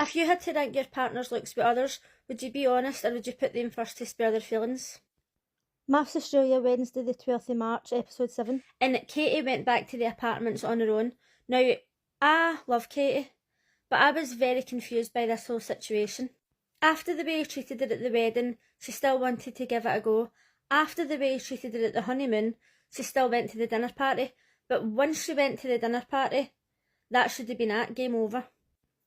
If you had to rank your partner's looks with others, would you be honest or would you put them first to spare their feelings? Mafs Australia, Wednesday the 12th of March, episode 7. And Katie went back to the apartments on her own. Now, I love Katie, but I was very confused by this whole situation. After the way he treated her at the wedding, she still wanted to give it a go. After the way he treated her at the honeymoon, she still went to the dinner party. But once she went to the dinner party, that should have been it, game over.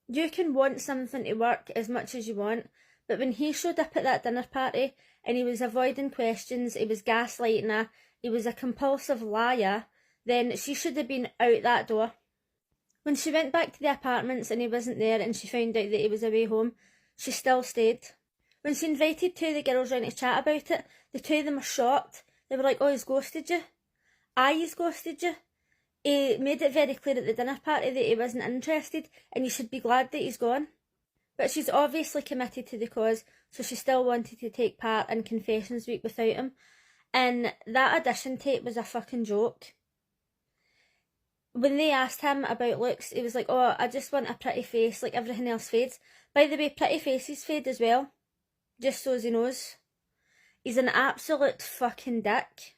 You can want something to work as much as you want, but when he showed up at that dinner party and he was avoiding questions, he was gaslighting her, he was a compulsive liar, then she should have been out that door. When she went back to the apartments and he wasn't there and she found out that he was away home, she still stayed. When she invited two of the girls round to chat about it, the two of them were shocked. They were like, oh, he's ghosted you? Aye, he's ghosted you. He made it very clear at the dinner party that he wasn't interested and you should be glad that he's gone. But she's obviously committed to the cause, so she still wanted to take part in Confessions Week without him. And that audition tape was a fucking joke. When they asked him about looks, he was like, oh, I just want a pretty face, like everything else fades. By the way, pretty faces fade as well, just so as he knows. He's an absolute fucking dick.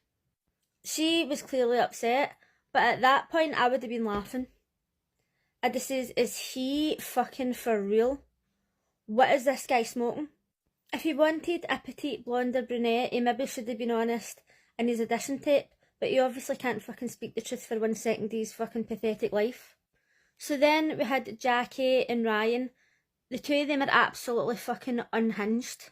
She was clearly upset, but at that point I would have been laughing. I'd have said, is he fucking for real? What is this guy smoking? If he wanted a petite blonde or brunette, he maybe should have been honest in his audition tape, but he obviously can't fucking speak the truth for 1 second of his fucking pathetic life. So then we had Jackie and Ryan. The two of them are absolutely fucking unhinged.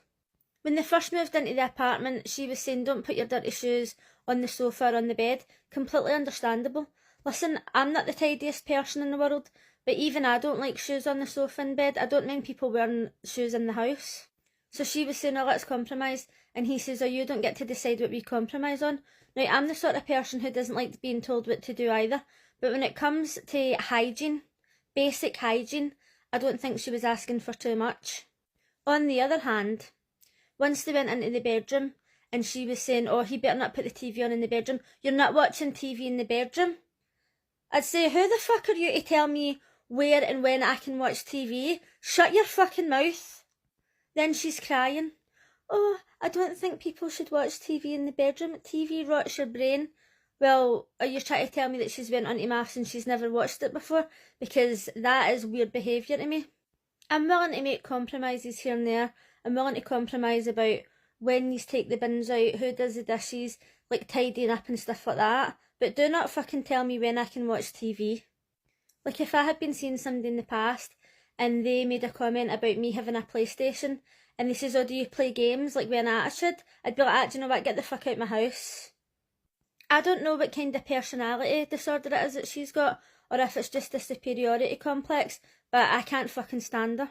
When they first moved into the apartment, she was saying, don't put your dirty shoes on the sofa or on the bed. Completely understandable. Listen, I'm not the tidiest person in the world, but even I don't like shoes on the sofa in bed. I don't mind people wearing shoes in the house. So she was saying, oh, let's compromise. And he says, oh, you don't get to decide what we compromise on. Now, I'm the sort of person who doesn't like being told what to do either. But when it comes to hygiene, basic hygiene, I don't think she was asking for too much. On the other hand, once they went into the bedroom and she was saying, oh, he better not put the TV on in the bedroom. You're not watching TV in the bedroom. I'd say, who the fuck are you to tell me where and when I can watch TV? Shut your fucking mouth. Then she's crying. Oh, I don't think people should watch TV in the bedroom. TV rots your brain. Well, are you trying to tell me that she's went onto Mafs and she's never watched it before? Because that is weird behaviour to me. I'm willing to make compromises here and there. I'm willing to compromise about when you take the bins out, who does the dishes, like tidying up and stuff like that. But do not fucking tell me when I can watch TV. Like if I had been seeing somebody in the past and they made a comment about me having a PlayStation and they says, oh, do you play games like with an attitude? I'd be like, ah, do you know what, get the fuck out of my house. I don't know what kind of personality disorder it is that she's got, or if it's just a superiority complex, but I can't fucking stand her.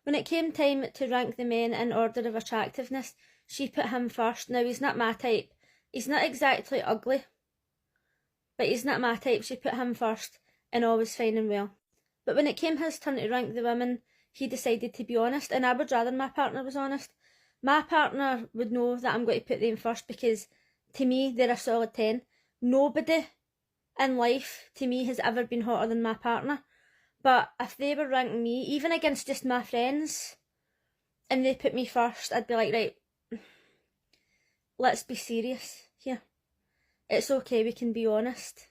When it came time to rank the men in order of attractiveness, she put him first. Now, he's not my type. He's not exactly ugly, but he's not my type. She put him first, and all was fine and well. But when it came his turn to rank the women, he decided to be honest, and I would rather my partner was honest. My partner would know that I'm going to put them first because, to me, they're a solid 10. Nobody in life, to me, has ever been hotter than my partner. But if they were ranking me, even against just my friends, and they put me first, I'd be like, right, let's be serious here. It's okay, we can be honest.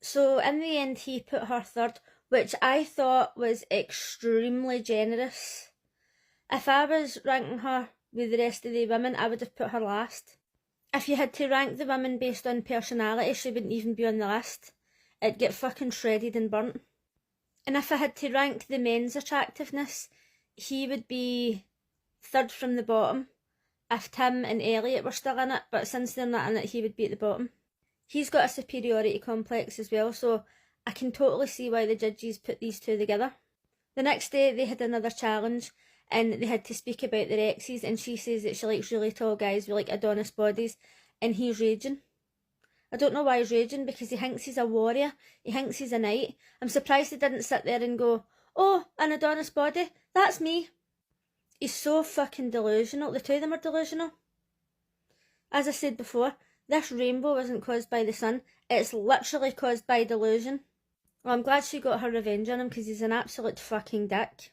So in the end, he put her third, which I thought was extremely generous. If I was ranking her with the rest of the women, I would have put her last. If you had to rank the women based on personality, she wouldn't even be on the list. It'd get fucking shredded and burnt. And if I had to rank the men's attractiveness, he would be third from the bottom if Tim and Elliot were still in it, but since they're not in it, he would be at the bottom. He's got a superiority complex as well, so I can totally see why the judges put these two together. The next day they had another challenge and they had to speak about their exes, and she says that she likes really tall guys with like Adonis bodies, and he's raging. I don't know why he's raging, because he thinks he's a warrior, he thinks he's a knight. I'm surprised he didn't sit there and go, oh, an Adonis body, that's me. He's so fucking delusional. The two of them are delusional. As I said before, this rainbow isn't caused by the sun, it's literally caused by delusion. Well, I'm glad she got her revenge on him because he's an absolute fucking dick.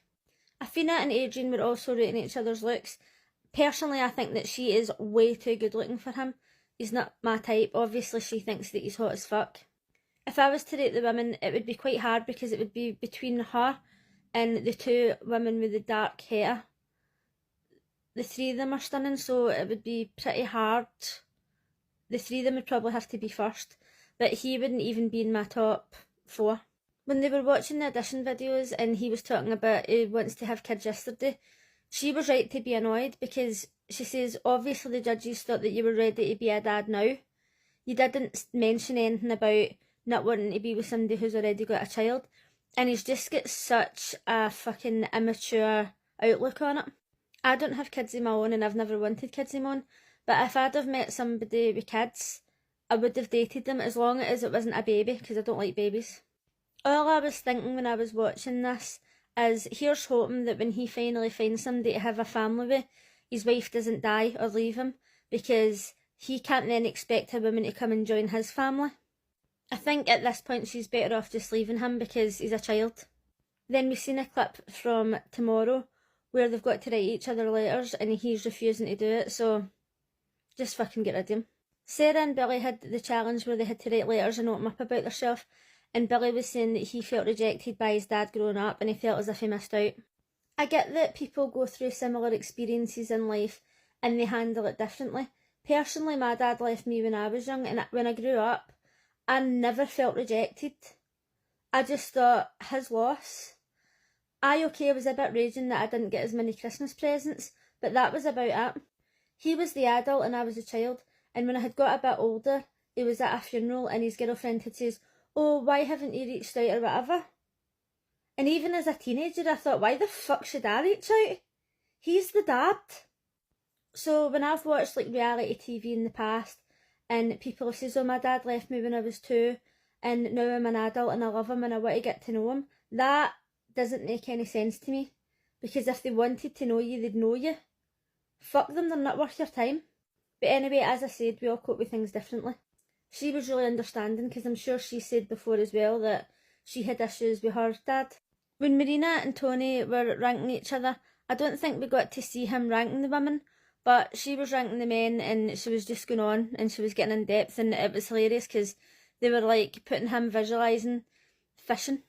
Athena and Adrian were also rating each other's looks. Personally, I think that she is way too good looking for him. He's not my type. Obviously, she thinks that he's hot as fuck. If I was to rate the women, it would be quite hard because it would be between her and the two women with the dark hair. The three of them are stunning, so it would be pretty hard. The three of them would probably have to be first, but he wouldn't even be in my top 4. When they were watching the audition videos and he was talking about he wants to have kids yesterday, she was right to be annoyed because she says, obviously the judges thought that you were ready to be a dad now. You didn't mention anything about not wanting to be with somebody who's already got a child. And he's just got such a fucking immature outlook on it. I don't have kids of my own and I've never wanted kids of my own. But if I'd have met somebody with kids, I would have dated them as long as it wasn't a baby, because I don't like babies. All I was thinking when I was watching this is, here's hoping that when he finally finds somebody to have a family with, his wife doesn't die or leave him, because he can't then expect a woman to come and join his family. I think at this point she's better off just leaving him because he's a child. Then we've seen a clip from Tomorrow where they've got to write each other letters and he's refusing to do it, so just fucking get rid of him. Sarah and Billy had the challenge where they had to write letters and open up about themselves, and Billy was saying that he felt rejected by his dad growing up and he felt as if he missed out. I get that people go through similar experiences in life and they handle it differently. Personally, my dad left me when I was young, and when I grew up, I never felt rejected. I just thought, his loss. I was a bit raging that I didn't get as many Christmas presents, but that was about it. He was the adult and I was a child, and when I had got a bit older, he was at a funeral and his girlfriend had said, oh, why haven't you reached out or whatever? And even as a teenager, I thought, why the fuck should I reach out? He's the dad. So when I've watched like reality TV in the past, and people say, oh, my dad left me when I was 2, and now I'm an adult and I love him and I want to get to know him, that doesn't make any sense to me. Because if they wanted to know you, they'd know you. Fuck them, they're not worth your time. But anyway, as I said, we all cope with things differently. She was really understanding, because I'm sure she said before as well that she had issues with her dad. When Marina and Tony were ranking each other, I don't think we got to see him ranking the women, but she was ranking the men and she was just going on and she was getting in depth, and it was hilarious because they were like putting him visualising fishing.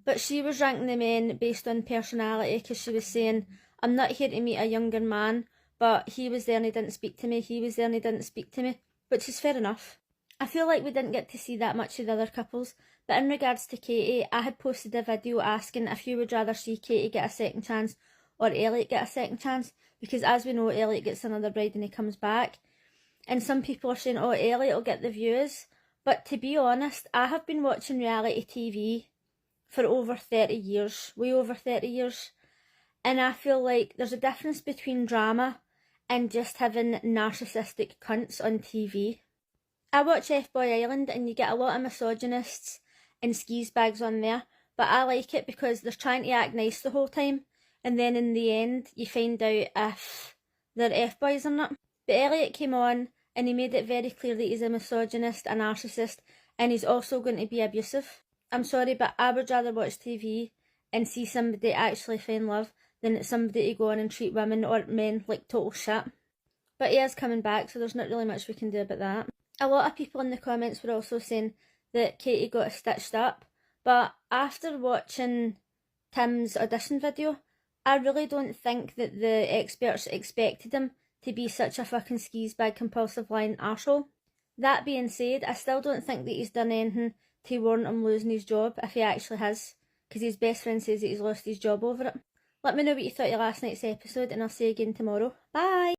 But she was ranking the men based on personality, because she was saying, I'm not here to meet a younger man, but he was there and he didn't speak to me, he was there and he didn't speak to me, which is fair enough. I feel like we didn't get to see that much of the other couples, but in regards to Katie, I had posted a video asking if you would rather see Katie get a second chance or Elliot get a second chance, because as we know, Elliot gets another bride and he comes back. And some people are saying, oh, Elliot will get the views, but to be honest, I have been watching reality TV for over 30 years, way over 30 years, and I feel like there's a difference between drama and just having narcissistic cunts on TV. I watch F-Boy Island and you get a lot of misogynists and skis bags on there, but I like it because they're trying to act nice the whole time, and then in the end you find out if they're F-boys or not. But Elliot came on and he made it very clear that he's a misogynist, a narcissist, and he's also going to be abusive. I'm sorry, but I would rather watch TV and see somebody actually find love than somebody to go on and treat women or men like total shit. But he is coming back, so there's not really much we can do about that. A lot of people in the comments were also saying that Katie got stitched up, but after watching Tim's audition video, I really don't think that the experts expected him to be such a fucking skis bag, compulsive lying arsehole. That being said, I still don't think that he's done anything to warrant him losing his job, if he actually has, because his best friend says that he's lost his job over it. Let me know what you thought of last night's episode, and I'll see you again tomorrow. Bye!